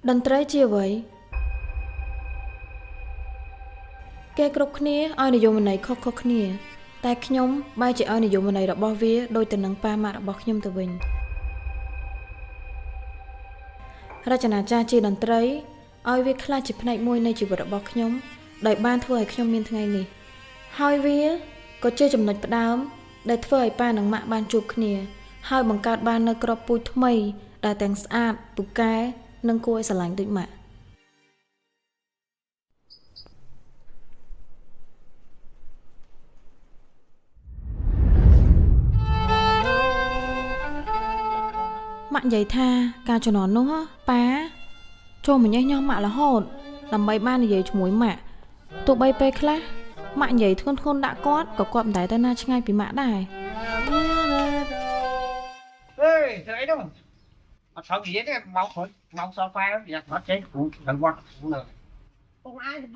តន្ត្រីជាអ្វីគេគ្រប់គ្នាឲ្យនិយមន័យខុសៗគ្នាតែខ្ញុំបែរជាឲ្យនិយមន័យរបស់វាដូចទៅនឹងប៉ាម៉ាក់របស់ខ្ញុំទៅវិញរចនាចារ្យជាតន្ត្រីឲ្យវាខ្លះជាផ្នែកមួយនៃជីវិតរបស់ខ្ញុំដោយបានធ្វើឲ្យខ្ញុំមានថ្ងៃនេះហើយវាក៏ជាចំណុចផ្ដើមដែលធ្វើឲ្យប៉ានិងម៉ាក់បានជួបគ្នាហើយបង្កើតបាននូវក្របពូជថ្មីដែលទាំងស្អាតពូកែនិងគួរឲ្យស្រឡាញ់ដូចម៉ាក់ម៉ាក់និយាយថាការជំនាន់នោះប៉ាចូលមកញ៉េះញោមម៉ាក់រហូតដើម្បីបាននិយាយជាមួយម៉ាក់ទោះបីពេលខ្លះម៉ាក់និយាយធ្ងន់ដាក់គាត់ក៏គាត់មិនដែលទៅណាឆ្ងាយពីម៉ាក់ដែរធ្វើអីនោះអត់ត្រូវនិយាយទេមកព្រោះមកសល់ហ្វាយយ៉ាអត់ចេះគ្រូដល់វត្តបងអាយទៅ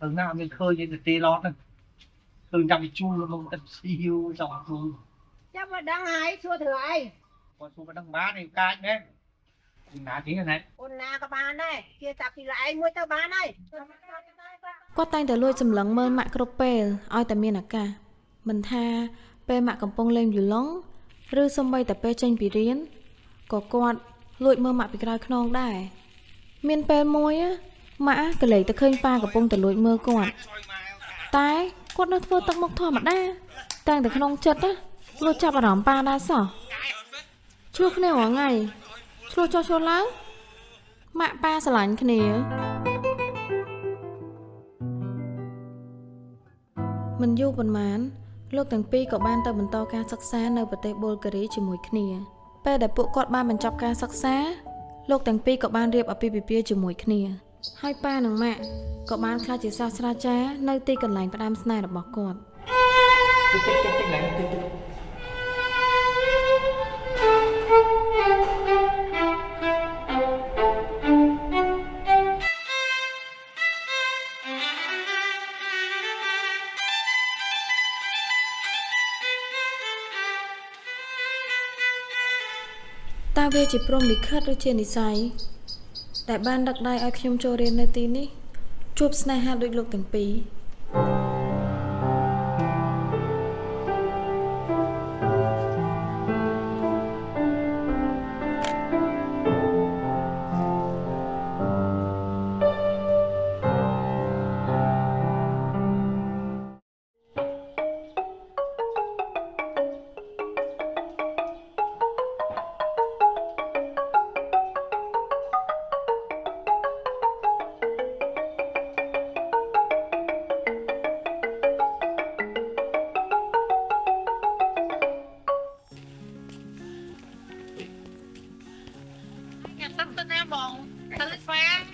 ទៅណាមានឃើញយទៅទីឡតហ្នឹងឃើញចាំវិជួលមកទឹកស៊ីយូចង់គ្រូចាំមកដឹងហើយសួរធ្វើអីគាត់សួរមកដឹងបានឯកាចមែនពីណាទីណាអូនណាក៏បានដែរគេតាពីឯងមួយទៅបានហើយគាត់តែងតែលួចសម្លឹងមើលម៉ាក់គ្រប់ពេលឲ្យតែមានឱកាសមិនថាពេលម៉ាក់កំពុងលេងវីឡុងឬសូម្បីតែពេលចេញពីរៀនក៏គាត់លួចមើលម៉ាក់ពីក្រោយខ្នងដែរមានពេលមួយម៉ាក់ក៏លេចទៅឃើញប៉ាកំពុងតែលួចមើលគាត់តែគាត់នៅធ្វើទឹកមុខធម្មតាតែងតែក្នុងចិត្តលួចចាប់អារម្មណ៍ប៉ាដែរសោះឆ្លោះគ្នារាល់ថ្ងៃឆ្លោះចុះឆ្លោះឡើងម៉ាក់ប៉ាស្រឡាញ់គ្នាមិនយូរប៉ុន្មានលោកទាំងពីរក៏បានទៅបន្តការសិក្សានៅប្រទេសប៊ុលហ្គារីជាមួយគ្នាពេលដែលពួកគាត់បានបញ្ចប់ការសិក្សាលោកទាំងពីរក៏បានរៀបអាពាហ៍ពិពាហ៍ជាមួយគ្នាហើយប៉ានិងម៉ាក់ក៏បានក្លាយជាសាស្ត្រាចារ្យនៅទីកន្លែងផ្ដាំស្នេហ៍របស់គាត់តើវាជាព្រំលិខិតឬជានិស្ស័យដែលបានដឹកដៃឲ្យខ្ញុំចូលរៀននៅទីនេះជួបស្នេហាដូចលោកទាំងពីរ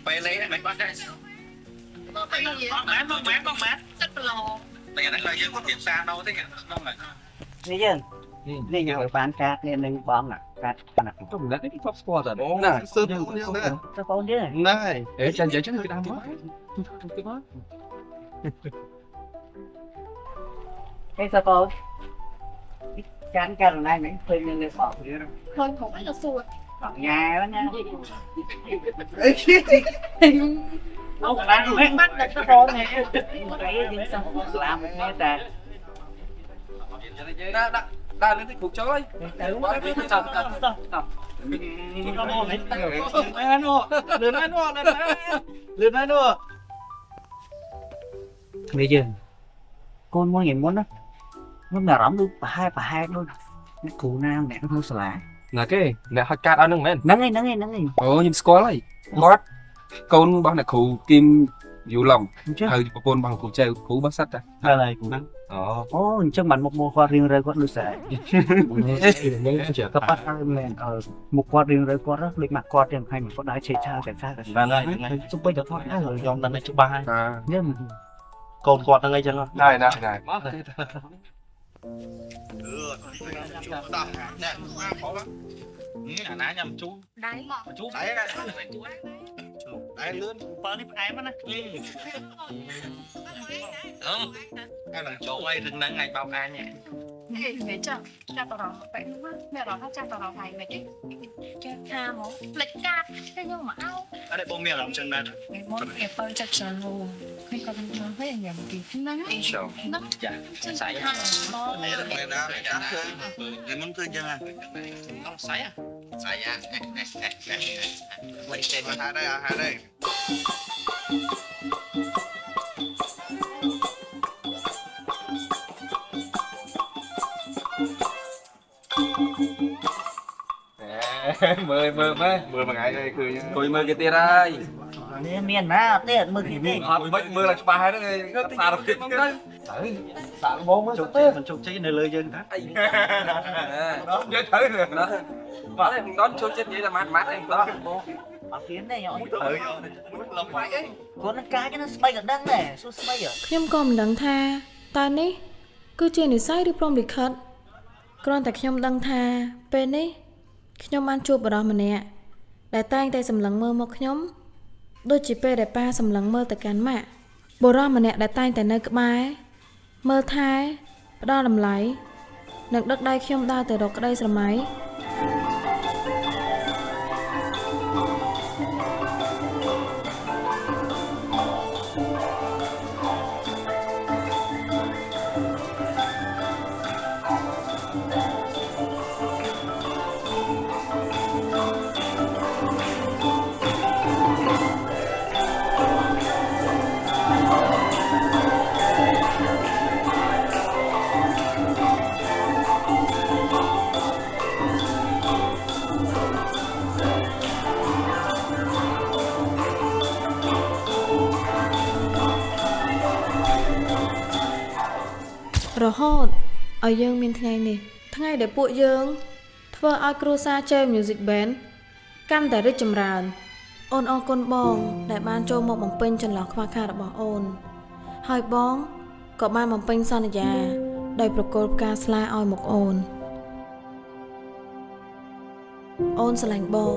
ពេលលេងមិនបាត់ដែរបងម៉ាក់ទឹកគីឡូតែហ្នឹងឡើយយើងគាត់រៀបសារដោទេហ្នឹងហើយនេះយើងនេះយើងបានកាតនេះនឹងបងកាតប៉ុណ្ណាទៅមិននេះtop sport ហ្នឹងណាសើយើងណាទៅបងទៀតណែអេចាញ់ចាញ់គឺដើមមកទៅមកហេសបងចានករណីមិនឃើញនឹងនេះបងឃើញខ្ញុំអីទៅសួរបងញ៉ែហ្នឹងណាអីមកបានមិនបាត់ដល់បងនេះអីយើងសំស្លាមនេះតែណាដាក់លើទីគ្រូចូលហើយទៅមកទៅចាប់ទៅមកនេះទៅមែនមកលឿនមែនមកលឿនមែនមកគ្នាយើងកូនមួយថ្ងៃមុនណាខ្ញុំអារម្មណ៍ដូចប្រហែលដូចអ្នកគ្រូណាម្នាក់ក្នុងសាលាណាគេអ្នកហត់កាតឲ្យនឹងមែនហ្នឹងហើយអូខ្ញុំស្គាល់ហើយគាត់កូនរបស់អ្នកគ្រូគីមយូឡុងហើយប្រពន្ធរបស់គ្រូចៅគ្រូរបស់សិតតាហើយគ្រូហ្នឹងអូអញ្ចឹងបានមុខគាត់រៀងរើគាត់ដូចស្អែកក៏ប៉ះហើយមែនមុខគាត់រៀងរើគាត់ដូចម៉ាក់គាត់ទាំងហើយមកគាត់ដើរឆេកឆាតែបានហើយសុំពេញទៅថតហើយខ្ញុំដឹងតែច្បាស់ហើយនេះកូនគាត់ហ្នឹងអីចឹងដែរមកអាណាញ៉ាំជូរដៃមកជូរដៃលឿនបើនេះផ្អែមណាហើយឡើងចូលអីរឿងហ្នឹងឯងបោកអញ mẹ chồng cha tao đó vậy đúng không mẹ đó cha tao đó này mẹ chứ cha tha hả lịch ca thế nhưng mà ao ở đây bông miệng làm chân mát mẹ muốn kẹp bơi chặt sườn luôn khi con nó thấy là nhầm kỳ nó nó dạ sải nó Mày nào mày muốn thương chưa à? không sải à Sai à? Mày xem hai đây à, hai đây. mười mà ngày đây cười nha. Cùi mưa cái tia đây. miền nào tiền mưa thì Mười là ba hai đó nghe. Xà được kịp không đấy. Xà bố mới mình chụp cháy nơi lơi dân đó đó dễ thấy rồi. Đó. Đó em đón cho chết vậy là mát em đó. bằng tiếng này nhỏ Thử vô. Lòng phải ấy. con nó cá cho nó bay gần đăng này số bay ở ខ្ញុំក៏មិនដឹងថាតើនេះគឺជានិស្ស័យឬព្រមលិខិតគ្រាន់តែខ្ញុំដឹងថាពេលនេះខ្ញុំបានជួបបរិសម្នាក់ដែលតែងតែសម្លឹងមើលមកខ្ញុំដូចជាពេលដែលប៉ាសម្លឹងមើលទៅកាន់ម៉ាក់បរិសម្នាក់ដែលតែងតែនៅក្បែរមើលថែផ្ដល់តម្លៃនិងដឹកដៃខ្ញុំដើរទៅរកក្តីស្រមៃ រហូតឲ្យយើងមានថ្ងៃនេះថ្ងៃដែលពួកយើងធ្វើឲ្យគ្រួសារជេ Music Band កាន់តែរីកចម្រើនអូនអរគុណបងដែលបានចូលមកបំពេញចន្លោះខ្វះខាតរបស់អូនហើយបងក៏បានបំពេញសន្យាដោយប្រគល់ផ្កាស្លាឲ្យមកអូនស្រឡាញ់បង